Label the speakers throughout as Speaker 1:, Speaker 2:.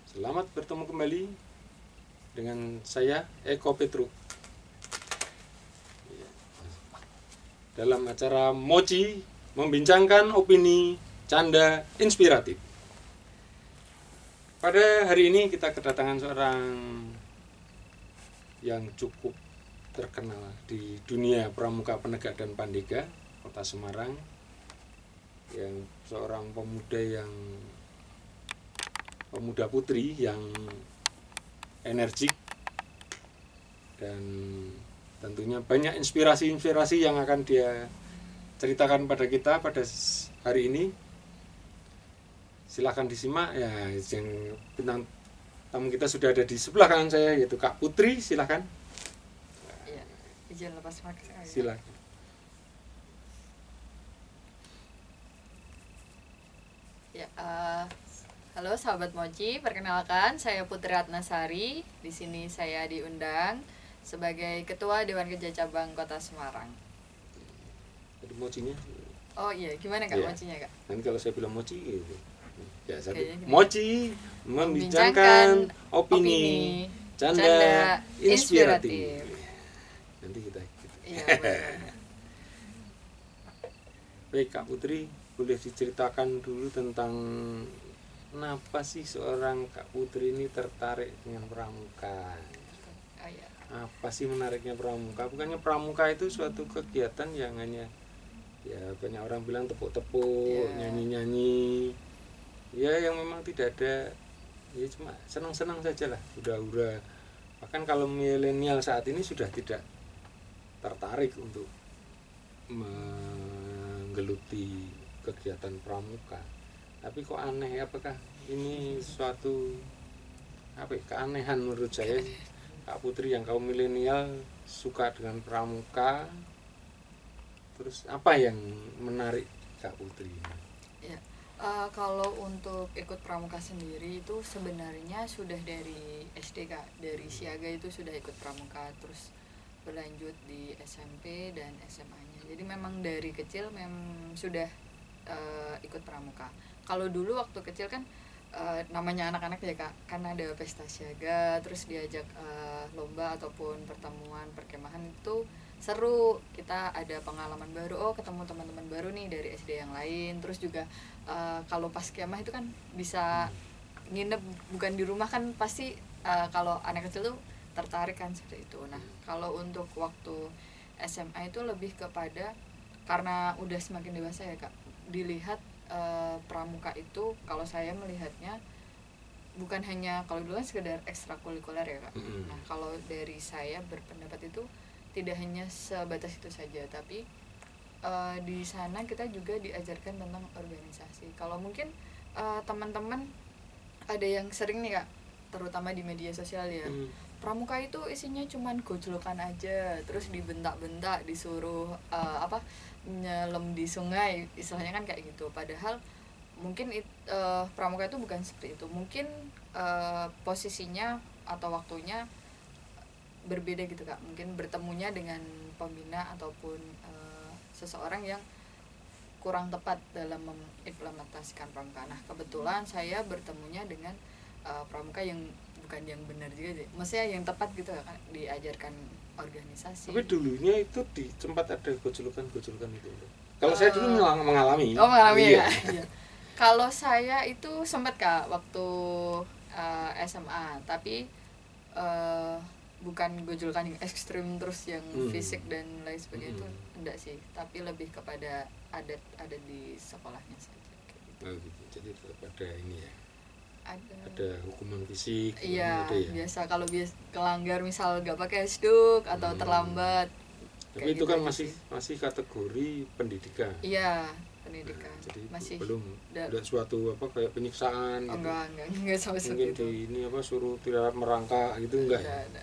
Speaker 1: Selamat bertemu kembali dengan saya Eko Petruk dalam acara Mochi membincangkan opini canda inspiratif. Pada hari ini kita kedatangan seorang yang cukup terkenal di dunia pramuka penegak dan pandega Kota Semarang, yang seorang pemuda putri yang energik dan tentunya banyak inspirasi yang akan dia ceritakan pada kita pada hari ini. Silahkan disimak ya. Yang bintang tamu kita sudah ada di sebelah kanan saya, yaitu Kak Putri. Silahkan.
Speaker 2: Iya, izin lepas mic.
Speaker 1: Silahkan.
Speaker 2: Ya, halo sahabat Mochi, perkenalkan saya Putri Ratnasari. Di sini saya diundang sebagai Ketua Dewan Kerja Cabang Kota Semarang.
Speaker 1: Jadi mochinya?
Speaker 2: Oh iya, gimana Kak mochinya Kak?
Speaker 1: Nanti kalau saya bilang mochi gitu. Ya,
Speaker 2: Kayaknya gini.
Speaker 1: Mochi membincangkan opini canda inspiratif. Nanti kita
Speaker 2: Iya, benar.
Speaker 1: Baik Kak Putri, boleh diceritakan dulu tentang kenapa sih seorang Kak Putri ini tertarik dengan pramuka?
Speaker 2: Oh iya.
Speaker 1: Apa sih menariknya pramuka? Bukannya pramuka itu suatu kegiatan yang hanya ya banyak orang bilang tepuk-tepuk, nyanyi-nyanyi. Ya yang memang tidak ada, ya cuma senang-senang saja lah, hura-hura. Bahkan kalau milenial saat ini sudah tidak tertarik untuk menggeluti kegiatan pramuka. Tapi kok aneh, apakah ini suatu keanehan menurut saya? Kak Putri yang kaum milenial suka dengan pramuka, terus apa yang menarik Kak Putri?
Speaker 2: Ya, kalau untuk ikut pramuka sendiri itu sebenarnya sudah dari SD Kak, dari siaga itu sudah ikut pramuka, terus berlanjut di SMP dan SMA-nya. Jadi memang dari kecil memang sudah ikut pramuka. Kalau dulu waktu kecil kan namanya anak-anak ya Kak, kan ada pesta siaga, terus diajak lomba ataupun pertemuan perkemahan, itu seru, kita ada pengalaman baru, ketemu teman-teman baru nih dari SD yang lain. Terus juga kalau pas kemah itu kan bisa nginep bukan di rumah kan, pasti kalau anak kecil tuh tertarik kan seperti itu. Nah kalau untuk waktu SMA itu lebih kepada karena udah semakin dewasa ya Kak, dilihat pramuka itu kalau saya melihatnya bukan hanya, kalau dulu kan sekedar ekstrakurikuler ya Kak. Nah kalau dari saya berpendapat itu tidak hanya sebatas itu saja, tapi di sana kita juga diajarkan tentang organisasi. Kalau mungkin teman-teman ada yang sering nih Kak, terutama di media sosial ya, pramuka itu isinya cuman gojlokan aja, terus dibentak-bentak, disuruh nyelam di sungai, istilahnya kan kayak gitu. Padahal mungkin pramuka itu bukan seperti itu. Mungkin posisinya atau waktunya berbeda gitu Kak. Mungkin bertemunya dengan pembina ataupun seseorang yang kurang tepat dalam mengimplementasikan pramuka. Nah kebetulan saya bertemunya dengan pramuka yang bukan yang benar juga sih, maksudnya yang tepat gitu kan, diajarkan organisasi.
Speaker 1: Tapi dulunya itu di sempat ada gojolokan itu. Kalau saya dulu mengalami.
Speaker 2: Oh mengalami ya. Iya. Kalau saya itu sempat Kak waktu SMA, tapi bukan gojolokan yang ekstrim terus yang fisik dan lain sebagainya, itu enggak sih, tapi lebih kepada ada di sekolahnya saja gitu.
Speaker 1: Oh gitu. Jadi pada ini ya. Ada hukuman fisik.
Speaker 2: Iya,
Speaker 1: ya?
Speaker 2: Biasa kalau kelanggar misal nggak pakai handuk atau terlambat.
Speaker 1: Tapi itu kan masih kategori pendidikan.
Speaker 2: Iya, pendidikan.
Speaker 1: Nah, jadi
Speaker 2: masih
Speaker 1: belum ada suatu kayak penyiksaan.
Speaker 2: Oh,
Speaker 1: gitu.
Speaker 2: Enggak sampai seperti itu.
Speaker 1: Mungkin di ini suruh tidak merangkak gitu enggak ya?
Speaker 2: Ada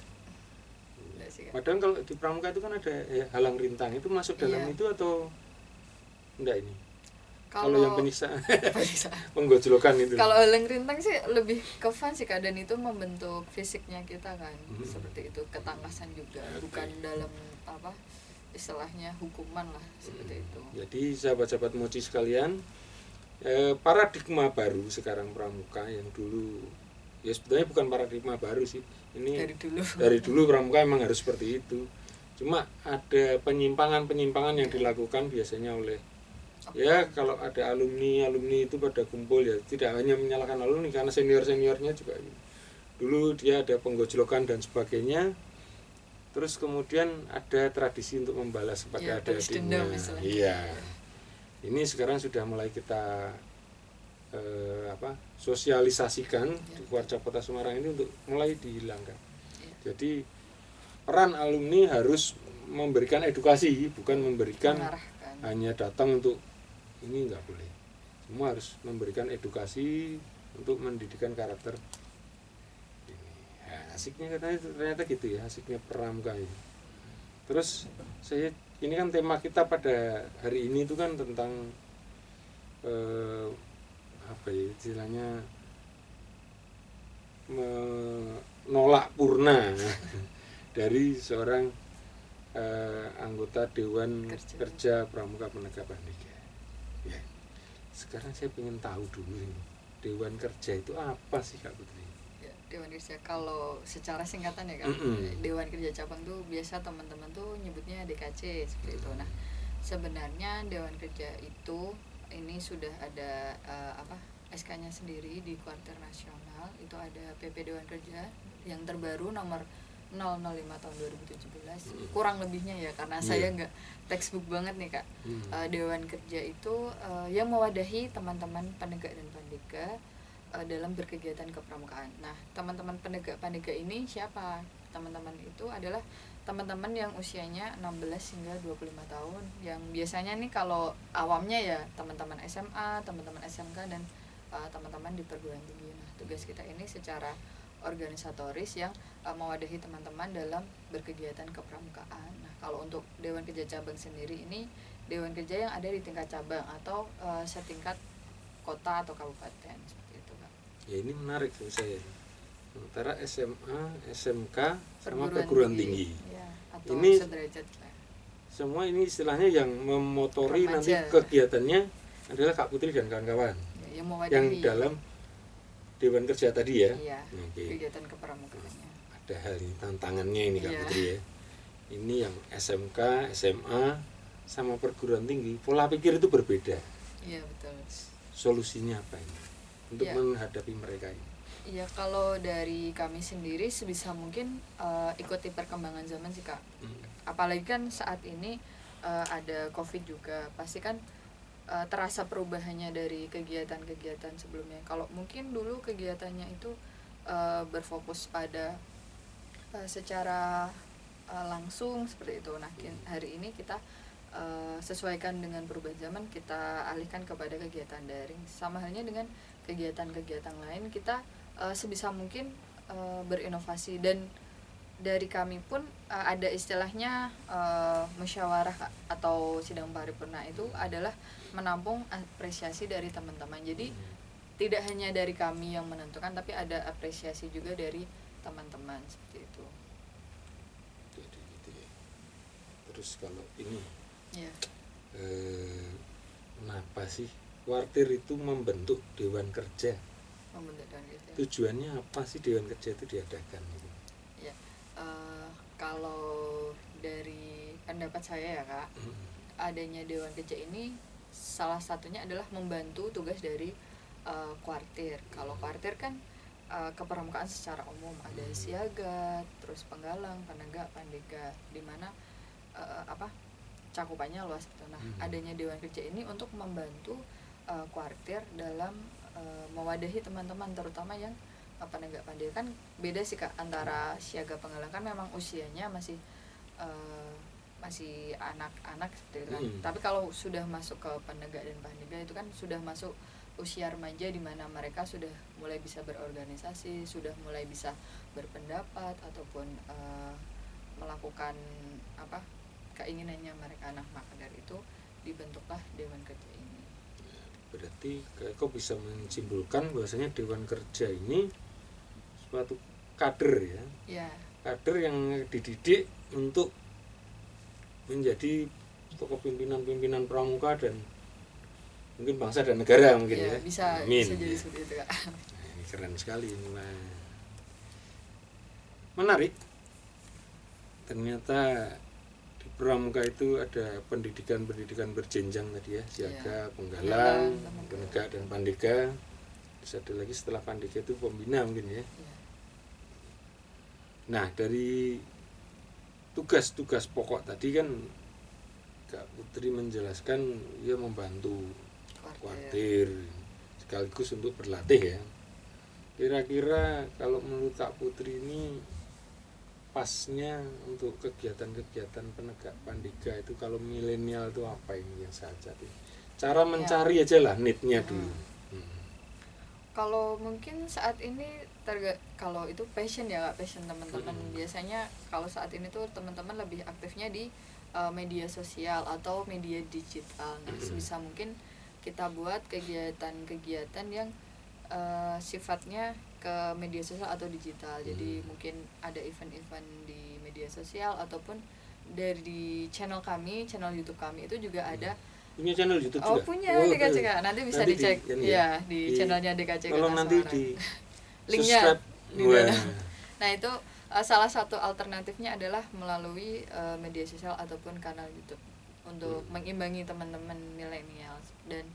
Speaker 2: sih, Kak.
Speaker 1: Padahal kalau di pramuka itu kan ada halang rintang, itu masuk dalam itu atau enggak ini? Kalau yang penyiksaan, penggojlokan itu.
Speaker 2: Kalau halang rintang sih lebih ke fun sih Kak, dan itu membentuk fisiknya kita kan, seperti itu, ketangkasan juga, bukan dalam istilahnya hukuman lah, seperti itu.
Speaker 1: Jadi sahabat-sahabat Mochi sekalian, paradigma baru sekarang pramuka yang dulu ya sebetulnya bukan paradigma baru sih, ini
Speaker 2: dari
Speaker 1: dulu pramuka emang harus seperti itu. Cuma ada penyimpangan yang dilakukan biasanya oleh ya kalau ada alumni itu pada kumpul ya tidak hanya menyalahkan alumni karena seniornya juga dulu dia ada penggojlokan dan sebagainya, terus kemudian ada tradisi untuk membalas pada adik-adiknya. Iya, ini sekarang sudah mulai kita sosialisasikan di Warca Kota Semarang ini untuk mulai dihilangkan. Jadi peran alumni harus memberikan edukasi, bukan memberikan hanya datang untuk ini, nggak boleh. Semua harus memberikan edukasi untuk mendidikan karakter ini. Nah, asiknya katanya ternyata gitu ya, asiknya pramuka ini. Terus ini kan tema kita pada hari ini itu kan tentang apa ya istilahnya, menolak purna dari seorang anggota Dewan Kerja Pramuka Penegak Pandega. Ya. Sekarang saya ingin tahu dulu ini, Dewan Kerja itu apa sih Kak Putri?
Speaker 2: Ya, Dewan Kerja kalau secara singkatan ya Kak, Dewan Kerja Cabang tuh biasa teman-teman tuh nyebutnya DKC seperti itu. Nah, sebenarnya Dewan Kerja itu ini sudah ada SK-nya sendiri di Kuartir Nasional. Itu ada PP Dewan Kerja yang terbaru nomor 005 tahun 2017. Kurang lebihnya ya, karena saya nggak textbook banget nih Kak. Dewan Kerja itu yang mewadahi teman-teman penegak dan pandega dalam berkegiatan kepramukaan. Nah, teman-teman penegak pandega ini siapa? Teman-teman itu adalah teman-teman yang usianya 16 hingga 25 tahun, yang biasanya nih kalau awamnya ya teman-teman SMA, teman-teman SMK, dan teman-teman di perguruan tinggi. Nah, tugas kita ini secara organisatoris yang mewadahi teman-teman dalam berkegiatan kepramukaan. Nah, kalau untuk Dewan Kerja Cabang sendiri ini Dewan Kerja yang ada di tingkat cabang atau setingkat kota atau kabupaten seperti itu Kak.
Speaker 1: Ya ini menarik menurut saya. Antara SMA, SMK sama perguruan tinggi.
Speaker 2: Ya, atau
Speaker 1: ini
Speaker 2: sederajat.
Speaker 1: Semua ini istilahnya yang memotori
Speaker 2: remaja.
Speaker 1: Nanti kegiatannya adalah Kak Putri dan kawan-kawan.
Speaker 2: Ya,
Speaker 1: yang dalam Dewan Kerja tadi ya.
Speaker 2: Iya, kegiatan kepramukaannya.
Speaker 1: Ada hal ini, tantangannya ini Kak Putri ya. Ini yang SMK, SMA sama perguruan tinggi, pola pikir itu berbeda.
Speaker 2: Iya, betul.
Speaker 1: Solusinya apa ini untuk menghadapi mereka ini?
Speaker 2: Iya, kalau dari kami sendiri sebisa mungkin ikuti perkembangan zaman sih Kak. Apalagi kan saat ini ada COVID juga, pasti kan terasa perubahannya dari kegiatan-kegiatan sebelumnya. Kalau mungkin dulu kegiatannya itu berfokus pada secara langsung seperti itu. Nah, hari ini kita sesuaikan dengan perubahan zaman, kita alihkan kepada kegiatan daring. Sama halnya dengan kegiatan-kegiatan lain, kita sebisa mungkin berinovasi, dan dari kami pun ada istilahnya musyawarah atau sidang paripurna itu adalah menampung apresiasi dari teman-teman. Jadi tidak hanya dari kami yang menentukan, tapi ada apresiasi juga dari teman-teman seperti itu.
Speaker 1: Jadi gitu ya. Terus kalau ini kenapa sih Kuartir itu membentuk Dewan Kerja? Tujuannya apa sih Dewan Kerja itu diadakan?
Speaker 2: Ya, kalau dari pendapat saya ya Kak, adanya Dewan Kerja ini salah satunya adalah membantu tugas dari Kuartir. Kalau Kuartir kan kepramukaan secara umum ada siaga, terus penggalang, penegak, pandega, di mana cakupannya luas gitu. Nah, adanya Dewan Kerja ini untuk membantu Kuartir dalam mewadahi teman-teman, terutama yang penegak pandega. Kan beda sih Kak antara siaga, penggalang, kan memang usianya masih anak-anak seperti itu kan. Tapi kalau sudah masuk ke penegak dan pandega itu kan sudah masuk usia remaja, di mana mereka sudah mulai bisa berorganisasi, sudah mulai bisa berpendapat ataupun melakukan keinginannya mereka. Nah, maka dari itu dibentuklah Dewan Kerja ini.
Speaker 1: Berarti kok bisa menyimpulkan bahwasanya Dewan Kerja ini suatu kader ya. Kader yang dididik untuk menjadi tokoh pimpinan pramuka dan mungkin bangsa dan negara mungkin ya.
Speaker 2: Bisa jadi seperti itu Kak.
Speaker 1: Nah, ini keren sekali ini. menarik. Ternyata di pramuka itu ada pendidikan berjenjang tadi ya, siaga, penggalang, penegak dan pandega. Terus ada lagi setelah pandega itu pembina mungkin ya. Nah, dari tugas-tugas pokok tadi kan Kak Putri menjelaskan ya membantu kuartir sekaligus untuk berlatih ya. Kira-kira kalau menurut Kak Putri ini pasnya untuk kegiatan-kegiatan penegak pandega itu kalau milenial itu apa ini yang saja cara mencari aja lah need-nya dulu.
Speaker 2: Kalau mungkin saat ini kalau itu passion ya Kak, passion teman-teman. Biasanya kalau saat ini tuh teman-teman lebih aktifnya di media sosial atau media digital. Nah, sebisa mungkin kita buat kegiatan-kegiatan yang sifatnya ke media sosial atau digital. Jadi mungkin ada event-event di media sosial ataupun dari channel YouTube kami itu juga ada.
Speaker 1: Punya channel YouTube juga?
Speaker 2: Punya DKCK. Nanti bisa dicek di channelnya DKCK.
Speaker 1: Kalau nanti di
Speaker 2: linknya di mana. Nah, itu salah satu alternatifnya adalah melalui media sosial ataupun kanal YouTube untuk mengimbangi teman-teman milenial. Dan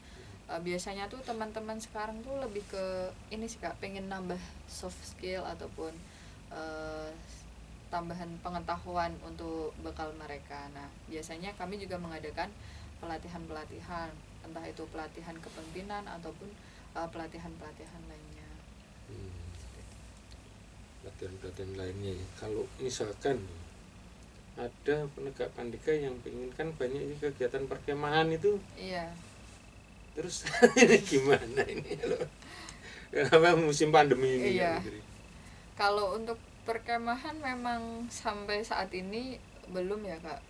Speaker 2: biasanya tuh teman-teman sekarang tuh lebih ke ini sih Kak, pengen nambah soft skill ataupun tambahan pengetahuan untuk bekal mereka. Nah, biasanya kami juga mengadakan pelatihan-pelatihan, entah itu pelatihan kepemimpinan ataupun pelatihan-pelatihan lainnya.
Speaker 1: Pelatihan-pelatihan lainnya ya. Kalau misalkan ada penegak pandega yang pengen kan banyak ini kegiatan perkemahan itu.
Speaker 2: Iya.
Speaker 1: Terus ini gimana ini loh? Kenapa musim pandemi ini?
Speaker 2: Iya. Kalau untuk perkemahan memang sampai saat ini belum ya Kak.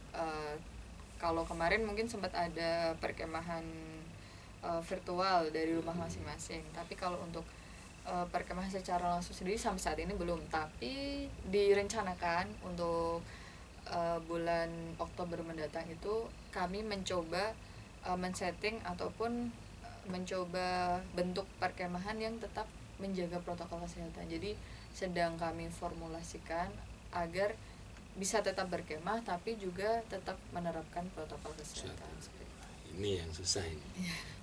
Speaker 2: Kalau kemarin mungkin sempat ada perkemahan virtual dari rumah masing-masing. Tapi kalau untuk perkemahan secara langsung sendiri sampai saat ini belum. Tapi direncanakan untuk bulan Oktober mendatang itu kami mencoba men-setting ataupun mencoba bentuk perkemahan yang tetap menjaga protokol kesehatan. Jadi sedang kami formulasikan agar bisa tetap berkemah tapi juga tetap menerapkan protokol kesehatan.
Speaker 1: Ini yang susah ini.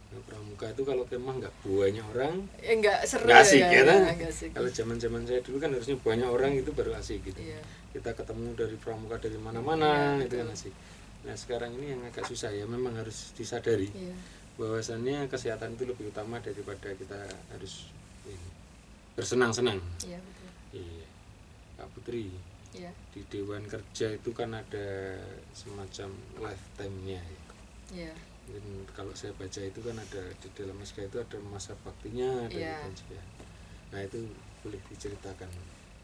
Speaker 1: Nah, pramuka itu kalau kemah nggak banyak orang,
Speaker 2: nggak seru
Speaker 1: nggak asik ya,
Speaker 2: kalau
Speaker 1: zaman saya dulu kan harusnya banyak orang itu baru asik gitu. Kita ketemu dari pramuka dari mana-mana itu kan asik. Nah, sekarang ini yang agak susah ya, memang harus disadari bahwasannya kesehatan itu lebih utama daripada kita harus bersenang-senang.
Speaker 2: Iya, betul.
Speaker 1: Iya. Kak Putri,
Speaker 2: di
Speaker 1: Dewan Kerja itu kan ada semacam lifetime-nya ya.
Speaker 2: Iya.
Speaker 1: Dan kalau saya baca itu kan ada di dalam SK itu ada masa baktinya, ada juga. Nah, itu boleh diceritakan.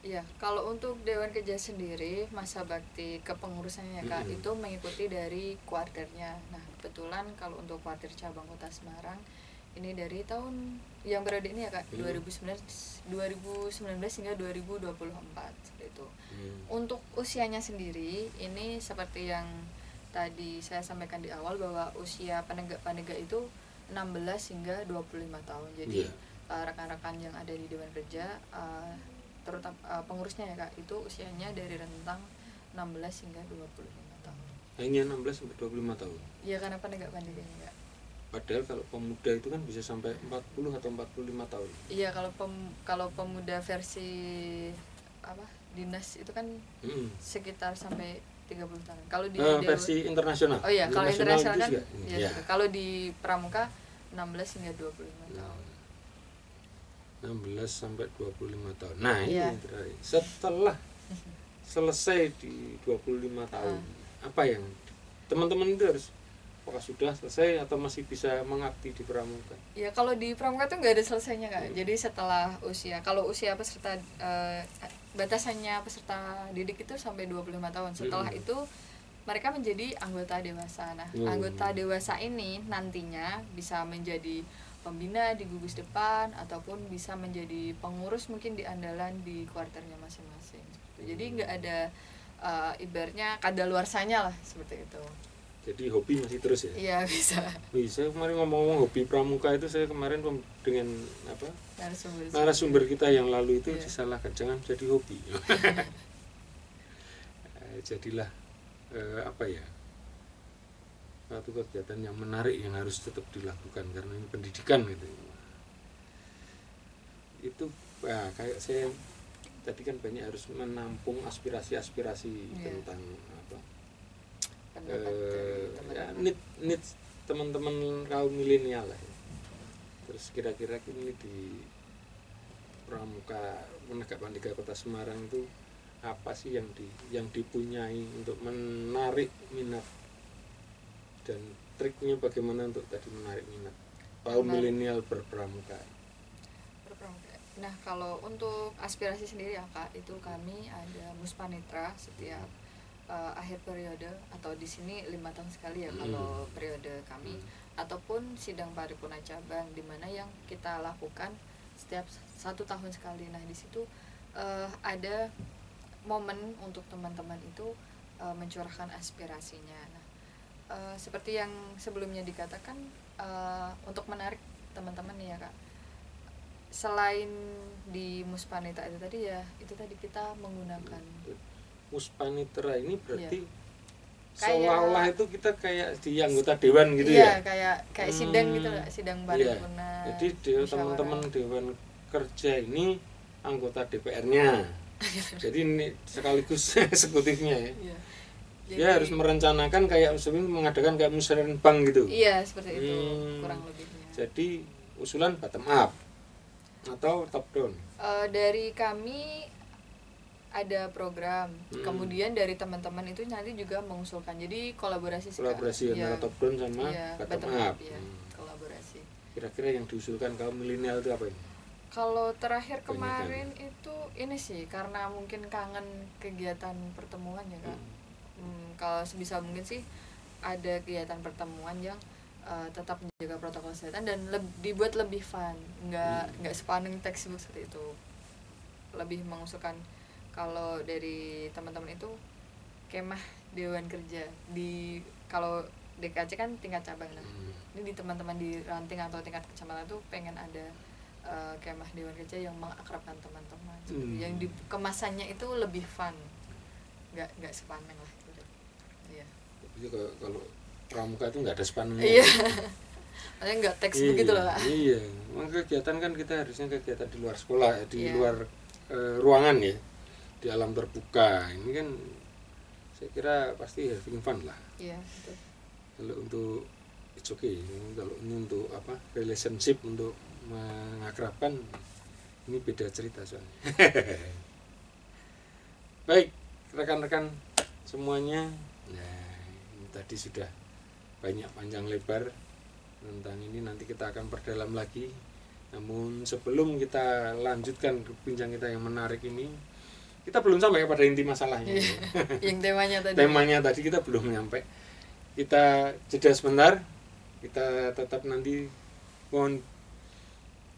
Speaker 2: Iya, kalau untuk Dewan Kerja sendiri masa bakti kepengurusannya Kak itu mengikuti dari kuarternya. Nah, kebetulan kalau untuk kuarter cabang Kota Semarang ini dari tahun yang periode ini ya Kak, 2019 hingga 2024 seperti itu. Untuk usianya sendiri ini seperti yang tadi saya sampaikan di awal bahwa usia penegak-penegak itu 16 hingga 25 tahun. Jadi rekan-rekan yang ada di Dewan Kerja terutama pengurusnya ya Kak, itu usianya dari rentang 16 hingga 25 tahun.
Speaker 1: Hanya 16 sampai 25 tahun?
Speaker 2: Iya, karena penegak-penegaknya Kak.
Speaker 1: Padahal kalau pemuda itu kan bisa sampai 40 atau 45 tahun.
Speaker 2: Iya, kalau pemuda versi dinas itu kan sekitar sampai 30 tahun. Kalau di
Speaker 1: versi internasional.
Speaker 2: Oh iya, kalau internasional kan kalau di pramuka 16 hingga 25 tahun.
Speaker 1: 16 sampai 25 tahun. Nah, ini terakhir. Setelah selesai di 25 tahun, apa yang teman-teman itu harus apakah sudah selesai atau masih bisa mengabdi di pramuka?
Speaker 2: Ya, kalau di pramuka itu nggak ada selesainya Kak. Jadi setelah kalau usia peserta batasannya peserta didik itu sampai 25 tahun. Setelah itu mereka menjadi anggota dewasa. Nah, anggota dewasa ini nantinya bisa menjadi pembina di gugus depan ataupun bisa menjadi pengurus mungkin di andalan di kuarternya masing-masing. Jadi nggak ada ibaratnya kadaluarsanya lah seperti itu.
Speaker 1: Jadi hobi masih terus ya?
Speaker 2: Iya, bisa.
Speaker 1: Bisa. Kemarin ngomong-ngomong hobi pramuka itu saya kemarin dengan
Speaker 2: narasumber
Speaker 1: kita yang lalu itu disalahkan, jangan jadi hobi. jadilah apa ya, satu kegiatan yang menarik yang harus tetap dilakukan karena ini pendidikan gitu. Itu kayak saya tadi kan banyak harus menampung aspirasi-aspirasi tentang apa ya, need teman-teman kaum milenial lah ya. Terus kira-kira ini di Pramuka Penegak Pandega Kota Semarang itu apa sih yang dipunyai untuk menarik minat, dan triknya bagaimana untuk tadi menarik minat kaum milenial berpramuka.
Speaker 2: Nah, kalau untuk aspirasi sendiri ya Kak, itu kami ada Muspanitra setiap akhir periode, atau di sini 5 tahun sekali ya kalau periode kami, ataupun sidang paripurna cabang, di mana yang kita lakukan setiap 1 tahun sekali. Nah, di situ ada momen untuk teman-teman itu mencurahkan aspirasinya. Nah, seperti yang sebelumnya dikatakan, untuk menarik teman-teman ya Kak, selain di Muspanitra itu tadi ya, itu tadi kita menggunakan
Speaker 1: Muspanitra ini berarti
Speaker 2: kayak,
Speaker 1: seolah-olah itu kita kayak di anggota dewan gitu
Speaker 2: ya?
Speaker 1: Iya,
Speaker 2: kayak sidang gitu lah, sidang paripurna.
Speaker 1: Iya. Jadi teman-teman dewan kerja ini anggota DPR-nya. Jadi ini sekaligus eksekutifnya ya. Iya. Dia harus merencanakan kayak misalnya mengadakan kayak musrenbang gitu.
Speaker 2: Iya, seperti itu kurang lebihnya.
Speaker 1: Jadi usulan bottom up atau top down?
Speaker 2: Dari kami ada program, kemudian dari teman-teman itu nanti juga mengusulkan. Jadi kolaborasi
Speaker 1: antara top down sama bottom up.
Speaker 2: Ya, kolaborasi.
Speaker 1: Kira-kira yang diusulkan kaum milenial itu apa ini?
Speaker 2: Kalau terakhir kemarin itu ini sih, karena mungkin kangen kegiatan pertemuan ya Kak. Kalau sebisa mungkin sih ada kegiatan pertemuan yang tetap menjaga protokol kesehatan dan dibuat lebih fun, nggak sepaneng textbook seperti itu. Lebih mengusulkan kalau dari teman-teman itu kemah dewan kerja kalau DKC kan tingkat cabang. Nah, ini di teman-teman di ranting atau tingkat kecamatan tuh pengen ada kemah dewan kerja yang mengakrabkan teman-teman, yang di kemasannya itu lebih fun, nggak sepaneng lah gitu. Iya.
Speaker 1: Jadi kalau pramuka itu nggak ada sepanengnya.
Speaker 2: Iya. Makanya nggak teks begitu loh Kak.
Speaker 1: Iya. Maka kegiatan kan kita harusnya kegiatan di luar sekolah, di luar ruangan ya, di alam terbuka. Ini kan saya kira pasti having fun lah.
Speaker 2: Iya, betul.
Speaker 1: Kalau untuk it's okay. Kalau ini untuk apa relationship, untuk mengakrabkan, ini beda cerita soalnya. Baik, rekan-rekan semuanya, nah ini tadi sudah banyak panjang lebar tentang ini, nanti kita akan perdalam lagi. Namun sebelum kita lanjutkan bincang kita yang menarik ini, kita belum sampai pada inti masalahnya.
Speaker 2: Yang
Speaker 1: temanya tadi kita belum nyampe. Kita jeda sebentar, kita tetap nanti mohon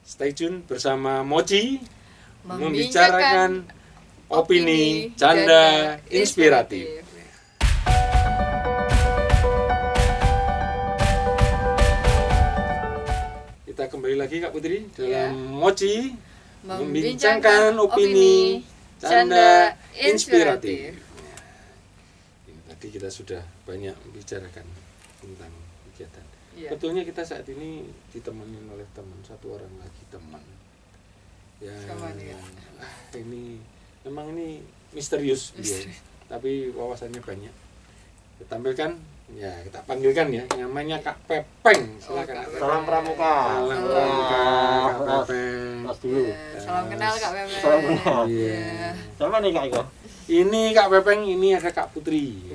Speaker 1: stay tune bersama Mochi membicarakan opini canda inspiratif. Kita kembali lagi Kak Putri dalam Mochi membincangkan opini canda inspiratif. Tadi kita sudah banyak membicarakan tentang kegiatan. Betulnya kita saat ini ditemani oleh teman, satu orang lagi teman. Ya, ini memang ini misterius dia, tapi wawasannya banyak. Kita tampilkan, ya kita panggilkan ya, namanya Kak Pepeng. Silakan.
Speaker 3: Salam Pramuka.
Speaker 1: Salam Pramuka, Kak Pepeng.
Speaker 3: Mas dulu.
Speaker 2: Salam kenal Kak Pepeng.
Speaker 3: Salam kenal.
Speaker 1: Iya.
Speaker 3: Siapa nih Kak Iko?
Speaker 1: Ini Kak Pepeng, ini ada Kak Putri.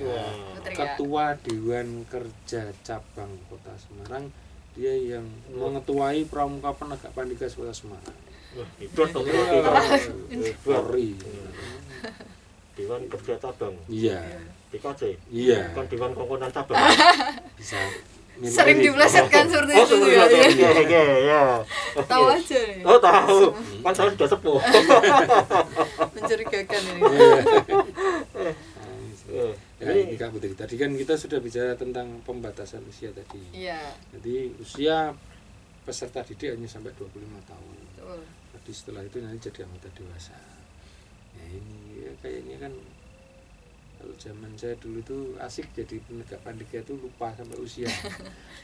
Speaker 2: Putri,
Speaker 1: Ketua Dewan Kerja Cabang Kota Semarang. Dia yang mengetuai Pramuka Penegak Pandega Kota Semarang.
Speaker 3: Hebat dong.
Speaker 1: Polri.
Speaker 3: Dewan Kerja Cabang.
Speaker 1: Iya.
Speaker 3: DKC.
Speaker 1: Iya.
Speaker 3: Kan Dewan Komponen Cabang.
Speaker 1: Bisa.
Speaker 2: Sering diplesetkan seperti itu ya.
Speaker 3: Iya, iya.
Speaker 2: Tahu aja nih.
Speaker 3: Oh, tahu. Kan saya sudah sepuh.
Speaker 2: Mencurigakan ini.
Speaker 1: Ya, ini Kak Putri, tadi kan kita sudah bicara tentang pembatasan usia tadi.
Speaker 2: Iya.
Speaker 1: Jadi usia peserta didik hanya sampai 25 tahun.
Speaker 2: Betul.
Speaker 1: Jadi setelah itu nanti jadi anggota dewasa. Nah ini kayaknya kan Kalau zaman saya dulu tuh asik jadi penegak panitia itu lupa sampai usia.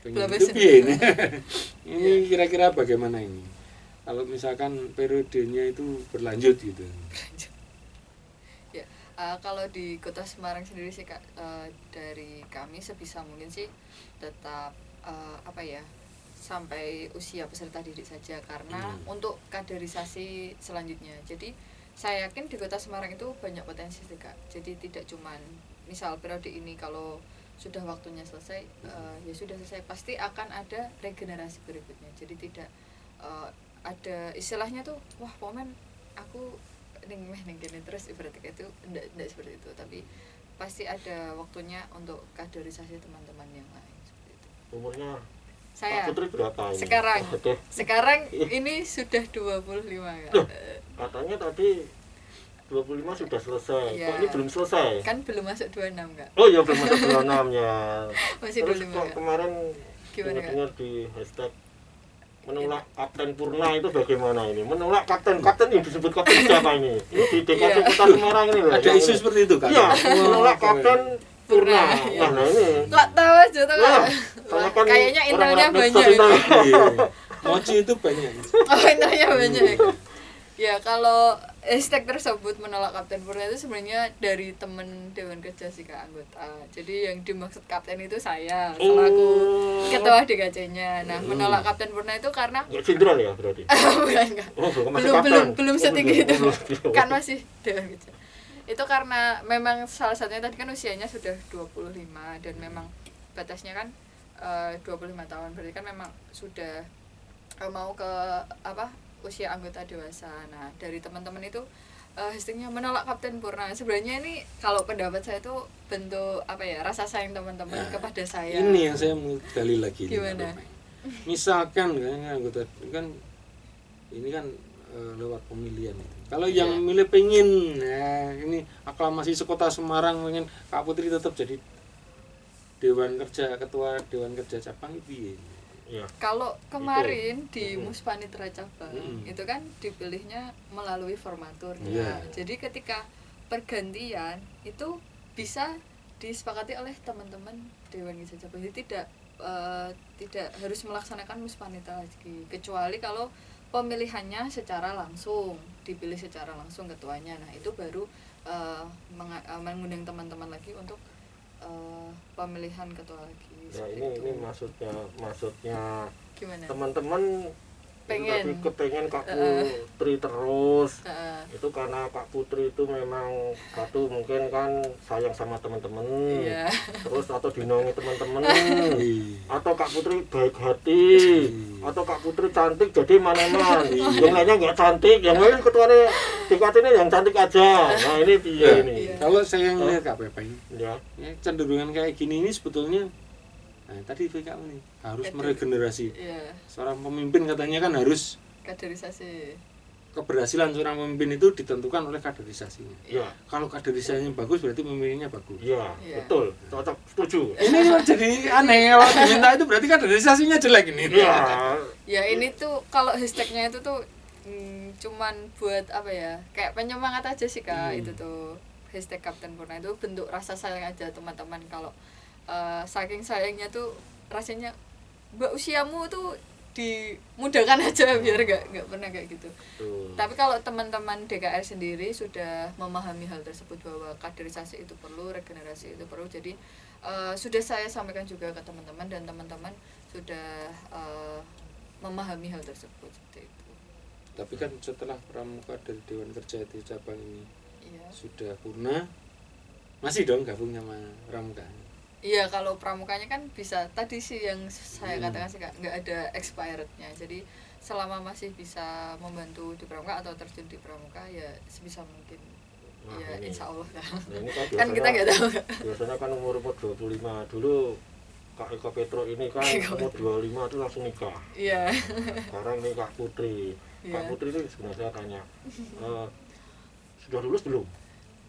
Speaker 1: Pengen
Speaker 2: Berapa
Speaker 1: itu
Speaker 2: sih?
Speaker 1: piye ini? Ini kira-kira bagaimana ini? Kalau misalkan periodenya itu berlanjut gitu.
Speaker 2: Ya, kalau di Kota Semarang sendiri sih Kak, dari kami sebisa mungkin sih tetap apa ya, sampai usia peserta didik saja karena untuk kaderisasi selanjutnya. Jadi saya yakin di Kota Semarang itu banyak potensi sih Kak. Jadi tidak cuman misal periode ini kalau sudah waktunya selesai, ya sudah selesai, pasti akan ada regenerasi berikutnya. Jadi tidak ada istilahnya tuh, wah pomen aku ning gini terus ibaratnya itu enggak seperti itu, tapi pasti ada waktunya untuk kaderisasi teman-teman yang lain seperti itu.
Speaker 3: Umurnya
Speaker 2: Saya
Speaker 3: Pak Putri berapa ini? Oke.
Speaker 2: sekarang ini sudah 25 Kak.
Speaker 3: Loh, katanya tadi 25 sudah selesai.
Speaker 2: Iya.
Speaker 3: Kok ini belum selesai?
Speaker 2: Kan belum masuk 26 Kak.
Speaker 3: Oh ya belum masuk 26 ya.
Speaker 2: Masih
Speaker 3: Terus
Speaker 2: 25
Speaker 3: kok
Speaker 2: Kak.
Speaker 3: kemarin
Speaker 2: Gimana, Kak?
Speaker 3: dengar di hashtag menolak Kapten Purna itu bagaimana ini? Menolak kapten yang disebut kapten siapa ini? Ini di DKP
Speaker 2: Iya.
Speaker 3: Kota Semarang ini loh.
Speaker 1: Ada isu seperti itu kan?
Speaker 3: Iya, menolak Kapten Purna.
Speaker 2: Iya.
Speaker 3: Nah ini.
Speaker 2: Kok tahu aja tuh Kak?
Speaker 3: Soalnya kan
Speaker 2: Kayaknya intelnya
Speaker 3: orang-orang medsos
Speaker 2: banyak.
Speaker 3: itu.
Speaker 1: Iya. Mochi itu banyak.
Speaker 2: Oh, intelnya banyak. Ya, kalau hashtag tersebut menolak Kapten Purna itu sebenarnya dari temen Dewan Kerja sih Kak, anggota. Jadi yang dimaksud kapten itu saya selaku ketua DKC-nya. Nah, menolak Kapten Purna itu karena
Speaker 3: Ya jenderal ya berarti.
Speaker 2: bukan Kak.
Speaker 3: Oh, masih
Speaker 2: belum
Speaker 3: kapten.
Speaker 2: belum
Speaker 3: Oh,
Speaker 2: setinggi itu.
Speaker 3: belum.
Speaker 2: Kan masih Dewan Kerja. Itu karena memang salah satunya tadi kan usianya sudah 25 dan memang batasnya kan 25 tahun, berarti kan memang sudah mau ke apa usia anggota dewasa. Nah, dari teman-teman itu hashtagnya menolak Kapten Purna. Sebenarnya ini kalau pendapat saya itu bentuk apa ya, rasa sayang teman-teman kepada saya.
Speaker 1: Ini yang saya mau gali lagi.
Speaker 2: Gimana?
Speaker 1: Misalkan kan anggota kan ini kan lewat pemilihan itu. Kalau yang milih pengen, nah ini aklamasi sekota Semarang pengen Kak Putri tetap jadi Dewan Kerja, ketua Dewan Kerja cabang itu.
Speaker 3: Iya.
Speaker 2: Kalau kemarin di Muspanitra cabang itu kan dipilihnya melalui formatur.
Speaker 1: Iya.
Speaker 2: Jadi ketika pergantian itu bisa disepakati oleh teman-teman Dewan Kerja cabang. Jadi tidak harus melaksanakan Muspanitra lagi, kecuali kalau pemilihannya secara langsung, dipilih secara langsung ketuanya. Nah, itu baru mengundang teman-teman lagi untuk pemilihan ketua lagi.
Speaker 3: Ya ini maksudnya
Speaker 2: Gimana?
Speaker 3: teman-teman
Speaker 2: Pengen.
Speaker 3: tadi kepengen Kak Putri terus.
Speaker 2: Heeh.
Speaker 3: Itu karena Kak Putri itu memang satu mungkin kan sayang sama teman-teman.
Speaker 2: Iya.
Speaker 3: Terus atau dinaungi teman-teman.
Speaker 1: Iya.
Speaker 3: Atau Kak Putri baik hati. Atau Kak Putri cantik jadi maneman. Yang lainnya nggak cantik, yang lain ketuanya DKT ini yang cantik aja. Nah ini piye ini.
Speaker 2: Iya.
Speaker 1: Kalau saya ngelihat Kak Pepe ini,
Speaker 3: Ya.
Speaker 1: ya, cenderungan kayak gini ini sebetulnya tadi VK ini harus meregenerasi.
Speaker 2: Iya.
Speaker 1: Seorang pemimpin katanya kan harus
Speaker 2: Kaderisasi.
Speaker 1: keberhasilan seorang pemimpin itu ditentukan oleh kaderisasinya.
Speaker 3: Ya.
Speaker 1: Kalau kaderisasinya bagus berarti pemimpinnya bagus.
Speaker 3: Iya,
Speaker 2: Iya.
Speaker 3: betul. Cocok, setuju.
Speaker 1: Ini kok jadi aneh kalau diminta itu berarti kaderisasinya jelek ini.
Speaker 3: Iya.
Speaker 2: Ya ini tuh kalau hashtagnya itu tuh cuman buat apa ya, kayak penyemangat aja sih Kak. Itu tuh hashtag Kapten Purna itu bentuk rasa sayang aja teman-teman. Kalau saking sayangnya tuh rasanya mbak usiamu tuh dimudahkan aja biar nggak pernah kayak gitu. Tapi kalau teman-teman DKR sendiri sudah memahami hal tersebut bahwa kaderisasi itu perlu, regenerasi itu perlu, jadi sudah saya sampaikan juga ke teman-teman dan teman-teman sudah memahami hal tersebut seperti itu.
Speaker 1: Tapi kan setelah pramuka dari Dewan Kerja di cabang ini
Speaker 2: Iya.
Speaker 1: sudah purna, masih dong gabung sama pramuka.
Speaker 2: Iya, kalau pramukanya kan bisa, tadi sih yang saya katakan sih Kak, nggak ada expirednya. Jadi selama masih bisa membantu di pramuka atau terjun di pramuka ya sebisa mungkin.
Speaker 3: Nah,
Speaker 2: Ya
Speaker 3: ini.
Speaker 2: insya Allah Kak.
Speaker 3: Nah, ini
Speaker 2: Kan kita nggak tahu Kak.
Speaker 3: Biasanya kan umur 25 dulu Kak Eka Petro ini kan umur 25 itu langsung nikah.
Speaker 2: Iya.
Speaker 3: Sekarang nih Kak Putri. Kak
Speaker 2: Iya.
Speaker 3: Putri ini sebenarnya tanya sudah lulus belum?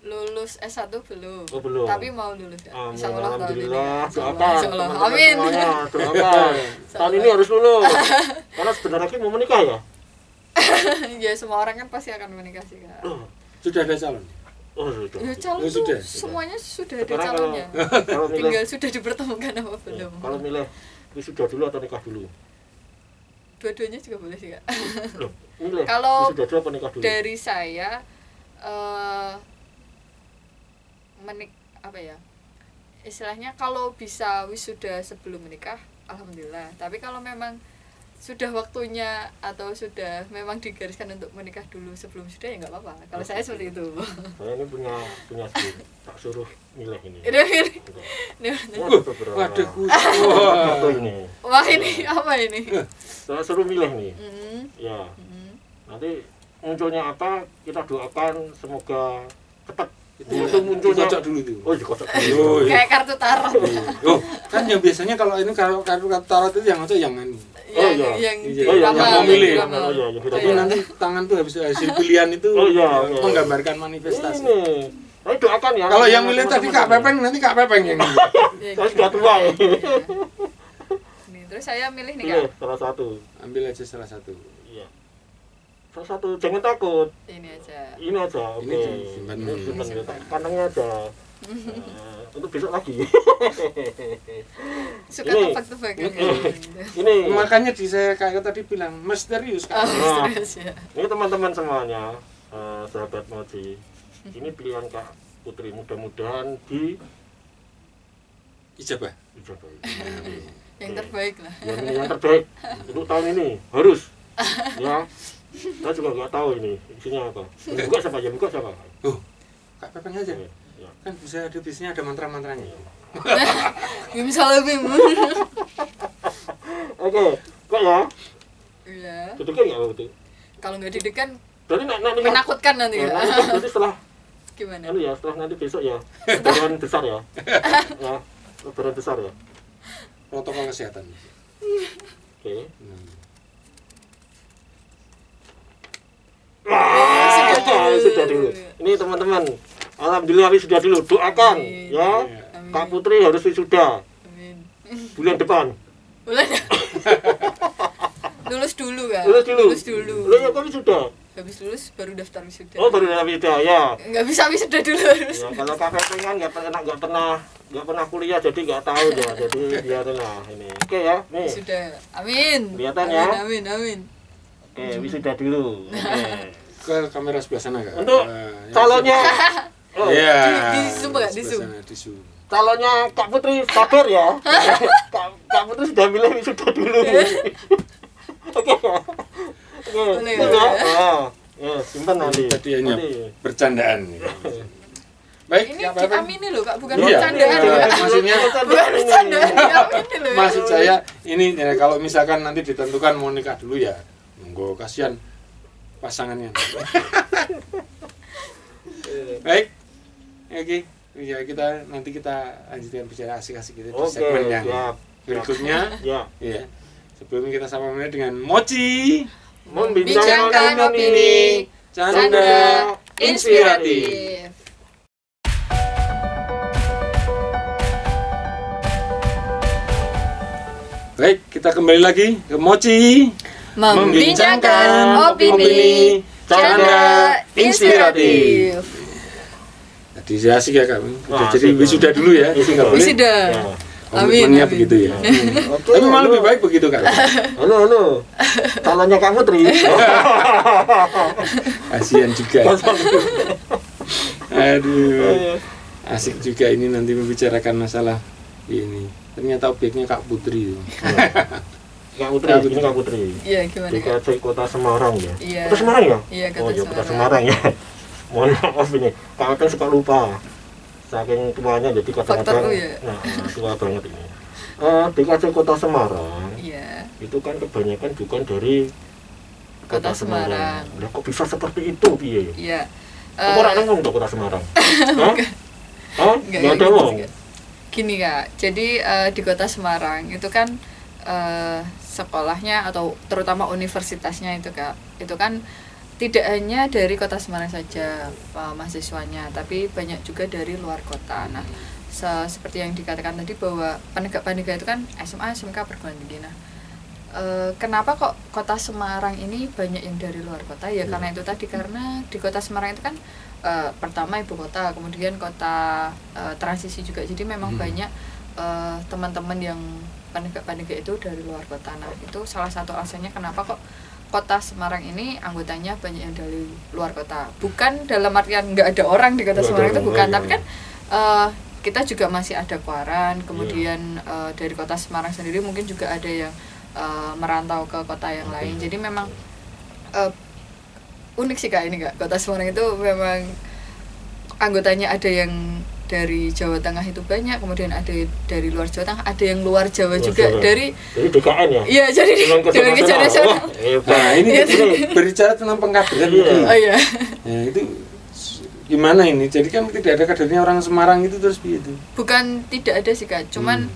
Speaker 2: Lulus S1 belum.
Speaker 3: Oh, belum.
Speaker 2: Tapi mau lulus Kak. Insya Allah tahun ini.
Speaker 3: Alhamdulillah.
Speaker 2: Insya Allah.
Speaker 3: Doakan
Speaker 2: Insya Allah.
Speaker 3: teman-teman
Speaker 2: Amin.
Speaker 3: semuanya. Doakan. Tahun ini harus lulus. Karena sebentar lagi mau menikah ya.
Speaker 2: Ya semua orang kan pasti akan menikah sih Kak.
Speaker 3: Oh,
Speaker 1: Sudah ada calon?
Speaker 3: Oh, sudah.
Speaker 2: Ya calon
Speaker 1: Oh,
Speaker 2: tuh
Speaker 1: sudah.
Speaker 2: semuanya sudah ada
Speaker 3: Sekarang
Speaker 2: calonnya.
Speaker 3: kalau milih
Speaker 2: Tinggal sudah dipertemukan apa
Speaker 3: ya,
Speaker 2: belum.
Speaker 3: kalau milih wisuda dulu atau nikah dulu?
Speaker 2: Dua-duanya juga boleh sih, Kak.
Speaker 3: Loh, milih
Speaker 2: Kalau
Speaker 3: wisuda dulu atau nikah dulu?
Speaker 2: Dari saya apa ya? Istilahnya kalau bisa wisuda sebelum menikah, alhamdulillah. Tapi kalau memang sudah waktunya atau sudah memang digariskan untuk menikah dulu sebelum sudah, ya nggak apa-apa. Kalau saya seperti itu.
Speaker 3: Saya ini punya skill, tak suruh milih ini.
Speaker 1: Waduh,
Speaker 3: Satu ini.
Speaker 2: Wah, ini apa ini?
Speaker 3: Saya suruh milih nih.
Speaker 2: Mm.
Speaker 3: Ya,
Speaker 2: Mm.
Speaker 3: nanti munculnya apa kita doakan semoga cepat. Itu munculnya.
Speaker 1: dikocok dulu tuh.
Speaker 3: Oh, dikocok
Speaker 1: Oh,
Speaker 3: dulu.
Speaker 1: iya.
Speaker 2: Kayak kartu tarot.
Speaker 1: Oh, kan yang biasanya kalau kartu tarot itu yang itu yang ini.
Speaker 3: Oh,
Speaker 2: yang
Speaker 1: iya.
Speaker 3: Oh, iya,
Speaker 2: diramal,
Speaker 1: yang mau milih.
Speaker 2: diramal.
Speaker 3: Oh, iya, yang
Speaker 1: Tapi
Speaker 3: diramal.
Speaker 1: nanti tangan tuh habis hasil pilihan itu
Speaker 3: Oh, iya, iya.
Speaker 1: menggambarkan manifestasi.
Speaker 3: Ini. Saya doakan ya.
Speaker 1: Kalau yang milih tadi Kak Pepeng, nanti Kak Pepeng yang milih.
Speaker 2: Iya,
Speaker 3: Saya sudah tua ya.
Speaker 2: Nih, terus saya milih nih,
Speaker 3: Pilih
Speaker 2: Kak.
Speaker 3: salah satu.
Speaker 1: Ambil aja salah satu.
Speaker 3: Iya. Salah satu, jangan takut.
Speaker 2: Ini aja.
Speaker 3: Ini aja, oke.
Speaker 1: Ini simpan
Speaker 3: Ini
Speaker 1: dulu.
Speaker 3: simpan dulu. Kantongnya aja. Untuk besok lagi.
Speaker 2: Suka
Speaker 3: Ini.
Speaker 2: tebak-tebakan
Speaker 3: Ini.
Speaker 2: gitu.
Speaker 3: Ini.
Speaker 1: Makanya saya kayak tadi bilang misterius
Speaker 2: Oh,
Speaker 1: kan.
Speaker 3: Nah.
Speaker 2: serius ya.
Speaker 3: Ini teman-teman semuanya, sahabat Moji. Ini pilihan Kak Putri, mudah-mudahan di
Speaker 1: Ijabah.
Speaker 3: ijabah.
Speaker 2: Yang terbaik lah.
Speaker 3: Yang terbaik untuk tahun ini harus. Ya. Saya juga nggak tahu ini isinya apa. Buka siapa aja, buka siapa?
Speaker 1: Oh, Kak Pepeng aja.
Speaker 3: Ya.
Speaker 1: Kan bisa ada biasanya ada mantra-mantranya.
Speaker 2: Bim salabim.
Speaker 3: Oke, kok ya?
Speaker 2: Iya.
Speaker 3: Duduknya nggak waktu itu?
Speaker 2: Kalau nggak didekan
Speaker 3: Jadi nanti
Speaker 2: menakutkan nanti ya.
Speaker 3: Jadi setelah
Speaker 2: Gimana?
Speaker 3: ya, setelah nanti besok ya, lebaran besar ya. Ya, lebaran besar ya.
Speaker 1: Protokol kesehatan.
Speaker 3: Oke. Sudah dulu. Ini teman-teman, alhamdulillah sudah dulu. Doakan
Speaker 2: Amin.
Speaker 3: ya.
Speaker 2: Amin.
Speaker 3: Kak Putri harus wisuda
Speaker 2: Amin.
Speaker 3: bulan depan.
Speaker 2: Bulan. Lulus dulu kan?
Speaker 3: Lulus dulu.
Speaker 2: Lulus dulu.
Speaker 3: Lulus ya kan wisuda.
Speaker 2: Habis lulus baru daftar wisuda.
Speaker 3: Oh, baru dalam wisuda ya.
Speaker 2: Nggak bisa wisuda dulu harus.
Speaker 3: Ya, kalau Kak Pepeng kan nggak pernah kuliah, jadi nggak tahu ya. Jadi biarlah ini. Oke ya, nih.
Speaker 2: Sudah. Amin.
Speaker 3: Kelihatan ya?
Speaker 2: Amin, amin.
Speaker 3: Oke, wisuda dulu. Oke.
Speaker 1: Ke kamera sebelah sana Kak.
Speaker 3: Untuk
Speaker 1: Yang
Speaker 3: calonnya, oh,
Speaker 1: Iya.
Speaker 2: Di zoom nggak? Di
Speaker 1: Sebelah
Speaker 2: zoom.
Speaker 1: sana, di zoom.
Speaker 3: calonnya Kak Putri sabar ya. Kak Putri sudah milih wisuda dulu. Oke. Oke.
Speaker 2: Boleh,
Speaker 3: Ya.
Speaker 2: boleh.
Speaker 3: Ya, simpan nanti.
Speaker 1: Tadi hanya
Speaker 3: Nanti.
Speaker 1: bercandaan. Baik,
Speaker 2: Ini
Speaker 1: Kak Pepeng.
Speaker 2: diamini loh, Kak, bukan
Speaker 1: Iya.
Speaker 2: bercandaan
Speaker 1: Iya.
Speaker 2: ya.
Speaker 1: Maksudnya
Speaker 2: Bukan bercandaan, diamini loh. ya.
Speaker 1: maksud saya ini ya, kalau misalkan nanti ditentukan mau nikah dulu ya monggo, kasihan pasangannya. Baik, oke, ya nanti kita lanjutkan bicara asik-asik gitu di
Speaker 3: Oke,
Speaker 1: segmen yang
Speaker 3: siap.
Speaker 1: berikutnya.
Speaker 3: Ya.
Speaker 1: Ya, sebelumnya kita sapa mulai dengan Mochi,
Speaker 2: Bincangkan opini,
Speaker 1: canda inspiratif. Baik, kita kembali lagi ke Mochi.
Speaker 2: Membincangkan opini, canda inspiratif.
Speaker 1: Tadi saya asik ya Kak. Udah
Speaker 3: Wah,
Speaker 1: jadi
Speaker 3: asik,
Speaker 1: wisuda dulu ya. Jadi nggak boleh.
Speaker 2: Wisuda.
Speaker 3: Ya.
Speaker 1: Komitmennya
Speaker 2: Amin.
Speaker 1: begitu ya.
Speaker 3: Oke.
Speaker 1: Tapi malah lebih baik begitu Kak.
Speaker 3: Halo. Calonnya Kak Putri.
Speaker 1: Kasihan juga. Aduh. Asik juga ini nanti membicarakan masalah ini. Ternyata objeknya Kak Putri.
Speaker 3: Kak Putri, ini Kak Putri.
Speaker 2: Iya, gimana,
Speaker 3: Di
Speaker 2: Kak?
Speaker 3: KC Kota Semarang ya.
Speaker 2: Iya.
Speaker 3: Kota Semarang ya?
Speaker 2: Iya, Kota
Speaker 3: Oh ya, Kota
Speaker 2: Semarang.
Speaker 3: Semarang ya. Mohon maaf ini. Kak Putri suka lupa. Saking tuanya jadi kadang-kadang
Speaker 2: Faktor U ya?
Speaker 3: tua banget ini. Di KC Kota Semarang
Speaker 2: Iya.
Speaker 3: itu kan kebanyakan bukan dari
Speaker 2: Kota Semarang.
Speaker 3: Lah kok bisa seperti itu piye?
Speaker 2: Iya.
Speaker 3: Kok ora nang untuk Kota Semarang? Hah? Hah?
Speaker 2: Enggak
Speaker 3: Enggak ada
Speaker 2: gitu
Speaker 3: wong.
Speaker 2: sih, Kak. Gini Kak, jadi di Kota Semarang itu kan sekolahnya atau terutama universitasnya itu Kak, itu kan tidak hanya dari Kota Semarang saja mahasiswanya, tapi banyak juga dari luar kota. Nah, seperti yang dikatakan tadi bahwa penegak-penegak itu kan SMA, SMK, perguruan tinggi. Nah, kenapa kok Kota Semarang ini banyak yang dari luar kota? Ya karena itu tadi, karena di Kota Semarang itu kan pertama ibu kota, kemudian kota transisi juga. Jadi memang banyak teman-teman yang penegak-penegak itu dari luar kota. Nah itu salah satu alasannya kenapa kok kota Semarang ini anggotanya banyak yang dari luar kota. Bukan dalam artian nggak ada orang di kota Semarang itu, bukan, tapi kan kita juga masih ada Kuaran, kemudian dari kota Semarang sendiri mungkin juga ada yang merantau ke kota yang lain. Jadi memang unik sih Kak ini Kak, kota Semarang itu memang anggotanya ada yang dari Jawa Tengah itu banyak, kemudian ada dari luar Jawa Tengah, ada yang luar Jawa juga, dari
Speaker 3: DKN ya?
Speaker 2: Iya, jadi dengan kejadian nasional.
Speaker 1: Nah ini berbicara tentang pengkaderan.
Speaker 2: Oh iya.
Speaker 1: Nah itu gimana ini? Jadi kan tidak ada kadernya orang Semarang itu terus gitu.
Speaker 2: Bukan tidak ada sih Kak, cuman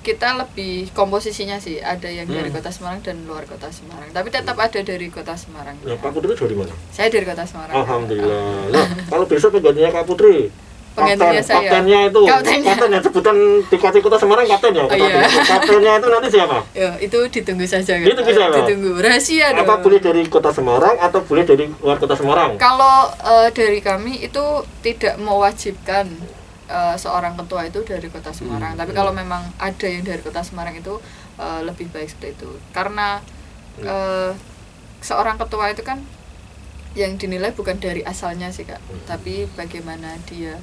Speaker 2: kita lebih komposisinya sih, ada yang dari kota Semarang dan luar kota Semarang, tapi tetap ada dari kota Semarang.
Speaker 3: Nah, Kak Putri dari mana?
Speaker 2: Saya dari kota Semarang.
Speaker 3: Alhamdulillah. Nah, kalau besok penggantinya Kak Putri,
Speaker 2: penggantinya saya.
Speaker 3: Kaptennya itu, kapten ya, sebutan DKC Kota Semarang kapten ya.
Speaker 2: Iya.
Speaker 3: Kaptennya itu nanti siapa?
Speaker 2: Ya, itu ditunggu saja.
Speaker 3: Ditunggu siapa?
Speaker 2: Ditunggu, rahasia dong.
Speaker 3: Apa boleh dari Kota Semarang atau boleh dari luar Kota Semarang?
Speaker 2: Kalau dari kami itu tidak mewajibkan seorang ketua itu dari kota Semarang. Tapi kalau memang ada yang dari kota Semarang itu lebih baik seperti itu. Karena seorang ketua itu kan yang dinilai bukan dari asalnya sih Kak, tapi bagaimana dia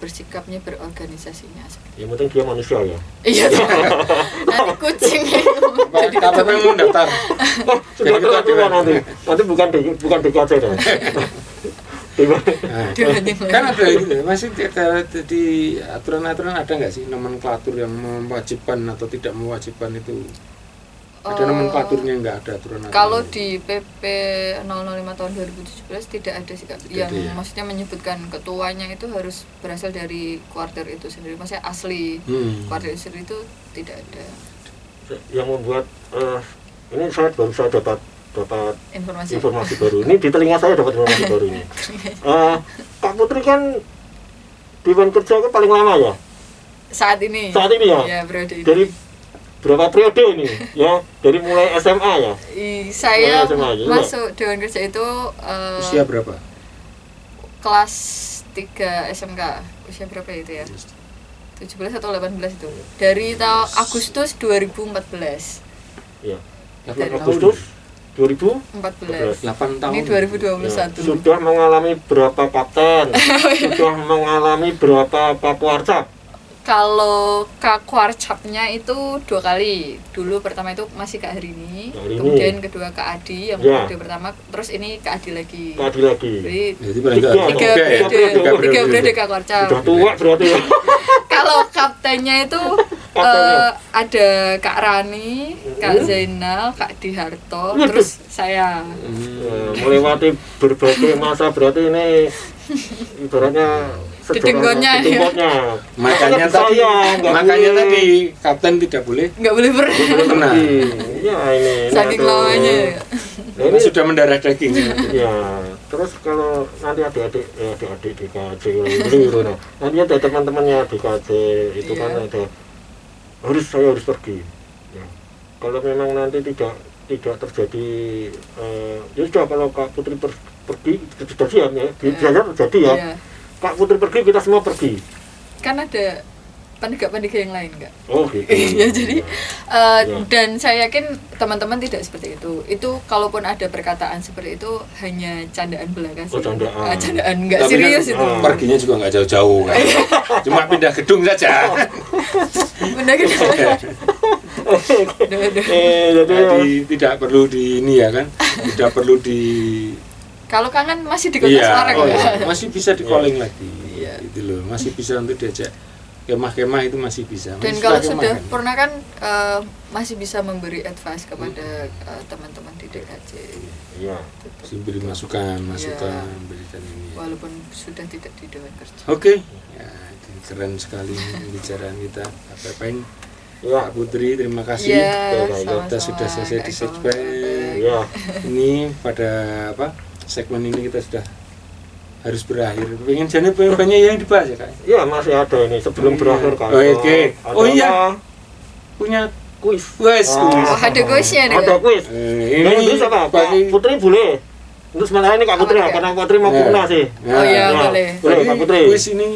Speaker 2: bersikapnya, berorganisasinya.
Speaker 3: Yang penting dia manusia ya.
Speaker 2: Iya. Nanti kucing
Speaker 1: jadi kapan mau daftar?
Speaker 3: Sudah ketua nanti. Nanti bukan DKC deh.
Speaker 1: Kan ada ini masih di aturan-aturan ada nggak sih nomenklatur yang mewajibkan atau tidak mewajibkan itu? Ada nomenklaturnya nggak ada aturan?
Speaker 2: Kalau di PP 005 tahun 2017 tidak ada sih Kak, yang maksudnya menyebutkan ketuanya itu harus berasal dari kuarter itu sendiri, maksudnya asli kuarter itu sendiri itu tidak ada.
Speaker 3: Yang membuat ini saya dapat
Speaker 2: informasi
Speaker 3: baru. Ini di telinga saya dapat informasi baru ini. Kak Putri kan Dewan Kerja kan paling lama ya?
Speaker 2: Saat ini
Speaker 3: ya?
Speaker 2: Ya, periode ini.
Speaker 3: Dari berapa periode ini? Ya, dari mulai SMA ya?
Speaker 2: Saya masuk Dewan Kerja itu
Speaker 1: usia berapa?
Speaker 2: Kelas 3 SMK. Usia berapa itu ya? 17 atau 18 itu. Dari tahun Agustus 2014.
Speaker 3: Ya. Agustus 2014.
Speaker 1: 8 tahun.
Speaker 2: Ini 2021.
Speaker 3: Ya, sudah mengalami berapa kapten? Sudah mengalami berapa Pakwarcap?
Speaker 2: Kalau Kakwarcapnya itu 2 kali. Dulu pertama itu masih Kak Harini, kemudian kedua Kak Adi yang periode pertama, terus ini Kak Adi lagi. Jadi 3 periode Kakwarcap.
Speaker 3: Sudah tua berarti ya.
Speaker 2: Kalau kaptennya itu ada Kak Rani, Kak Zainal, Kak Diharto, terus saya.
Speaker 3: Melewati berbagai masa, berarti ini ibaratnya
Speaker 2: kedenggonnya.
Speaker 1: Makanya tadi kapten tidak boleh.
Speaker 2: Nggak boleh pernah.
Speaker 3: Ya ini.
Speaker 2: Saking lamanya.
Speaker 3: Ini
Speaker 1: sudah mendarah daging.
Speaker 3: Ya. Terus kalau nanti adik-adik DKJ gitu, nanti ada teman-temannya DKJ itu kan ada saya harus pergi. Ya. Kalau memang nanti tidak terjadi, ya sudah, kalau Kak Putri pergi sudah siap ya, biasanya terjadi ya. Kak Putri pergi, kita semua pergi.
Speaker 2: Kan ada penegak-penegak yang lain enggak?
Speaker 3: Oh gitu.
Speaker 2: Ya, jadi dan saya yakin teman-teman tidak seperti itu. Itu kalaupun ada perkataan seperti itu hanya candaan belaka sih. Candaan enggak serius itu.
Speaker 1: Perginya juga enggak jauh-jauh kan. Cuma pindah gedung saja.
Speaker 2: Pindah gedung.
Speaker 1: Jadi tidak perlu di ini ya kan. Tidak perlu di
Speaker 2: kalau kangen masih di kota Semarang ya.
Speaker 1: Masih bisa di calling lagi. Gitu loh. Masih bisa untuk diajak kemah-kemah, itu masih bisa.
Speaker 2: Dan kalau sudah pernah kan masih bisa memberi advice kepada teman-teman di DKJ.
Speaker 3: Iya.
Speaker 1: Beri masukan, berikan ini.
Speaker 2: Walaupun sudah tidak di Dewan Kerja.
Speaker 1: Oke. Ya, keren sekali pembicaraan kita. Apa-apain. Kak Putri, terima kasih. Kita sudah selesai di segmen. Ini pada segmen ini kita sudah harus berakhir. Pengen jane banyak yang dibahas ya Kak?
Speaker 3: Iya, masih ada ini sebelum berakhir Kak.
Speaker 1: Oke. Oh iya. Punya kuis.
Speaker 2: Ada kuisnya nih.
Speaker 3: Ada kuis. Ini bisa Kak Putri boleh Untuk sementara ini Kak Putri ya, karena Kak Putri mau
Speaker 1: Ya.
Speaker 3: purna sih.
Speaker 2: Oh iya,
Speaker 3: Ya.
Speaker 2: boleh.
Speaker 3: Boleh Kak Putri.
Speaker 1: Kuis ini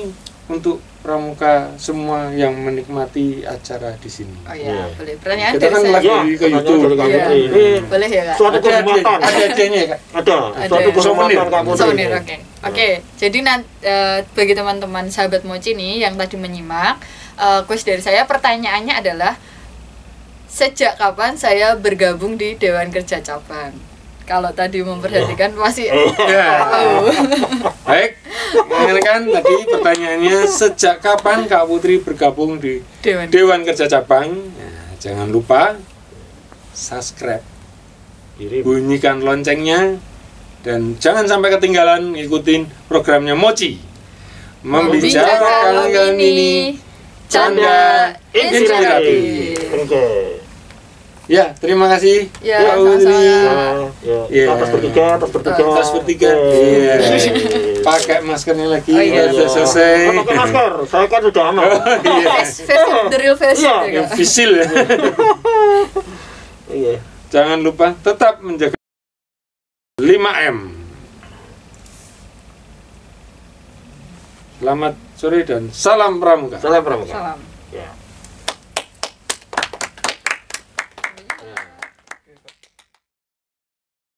Speaker 1: untuk pramuka semua yang menikmati acara di sini.
Speaker 2: Oh
Speaker 3: Iya.
Speaker 2: iya, boleh. Pertanyaan
Speaker 1: Kita
Speaker 2: dari
Speaker 1: kan
Speaker 2: saya.
Speaker 1: lagi
Speaker 3: Ya,
Speaker 1: ke
Speaker 3: pertanyaan
Speaker 1: YouTube.
Speaker 3: dari Kak
Speaker 2: Iya.
Speaker 3: Putri. Ini
Speaker 2: Boleh ya, Kak?
Speaker 3: suatu kehormatan.
Speaker 1: Ada hadiahnya ya, Kak?
Speaker 3: Ada suatu
Speaker 2: Ada.
Speaker 3: kehormatan Kak Putri.
Speaker 2: Souvenir, oke. Oke, jadi bagi teman-teman sahabat Mochi nih yang tadi menyimak, kuis dari saya pertanyaannya adalah sejak kapan saya bergabung di Dewan Kerja Cabang? Kalau tadi memperhatikan masih
Speaker 1: Ya. Baik, ini kan tadi pertanyaannya sejak kapan Kak Putri bergabung di
Speaker 2: Dewan.
Speaker 1: Dewan Kerja Cabang? Nah, jangan lupa subscribe,
Speaker 3: Kirim.
Speaker 1: bunyikan loncengnya, dan jangan sampai ketinggalan ngikutin programnya Mochi. Membicarakan kali ini canda inspiratif.
Speaker 3: Oke.
Speaker 1: Ya, terima kasih.
Speaker 2: Ya,
Speaker 1: Kak Putri.
Speaker 2: sama-sama.
Speaker 3: Ya,
Speaker 1: Iya.
Speaker 3: atas bertiga.
Speaker 1: Atas bertiga.
Speaker 3: Oke.
Speaker 1: Iya. Pakai maskernya lagi.
Speaker 2: Oh, iya.
Speaker 1: Sudah selesai.
Speaker 3: Pakai masker, saya kan sudah aman.
Speaker 1: Iya.
Speaker 2: Versi the real version
Speaker 3: Iya.
Speaker 2: ya,
Speaker 1: Yang
Speaker 2: Kak?
Speaker 1: visil ya.
Speaker 3: Iya.
Speaker 1: Jangan lupa tetap menjaga 5M. Selamat sore dan salam pramuka.
Speaker 3: Salam pramuka.
Speaker 2: Salam.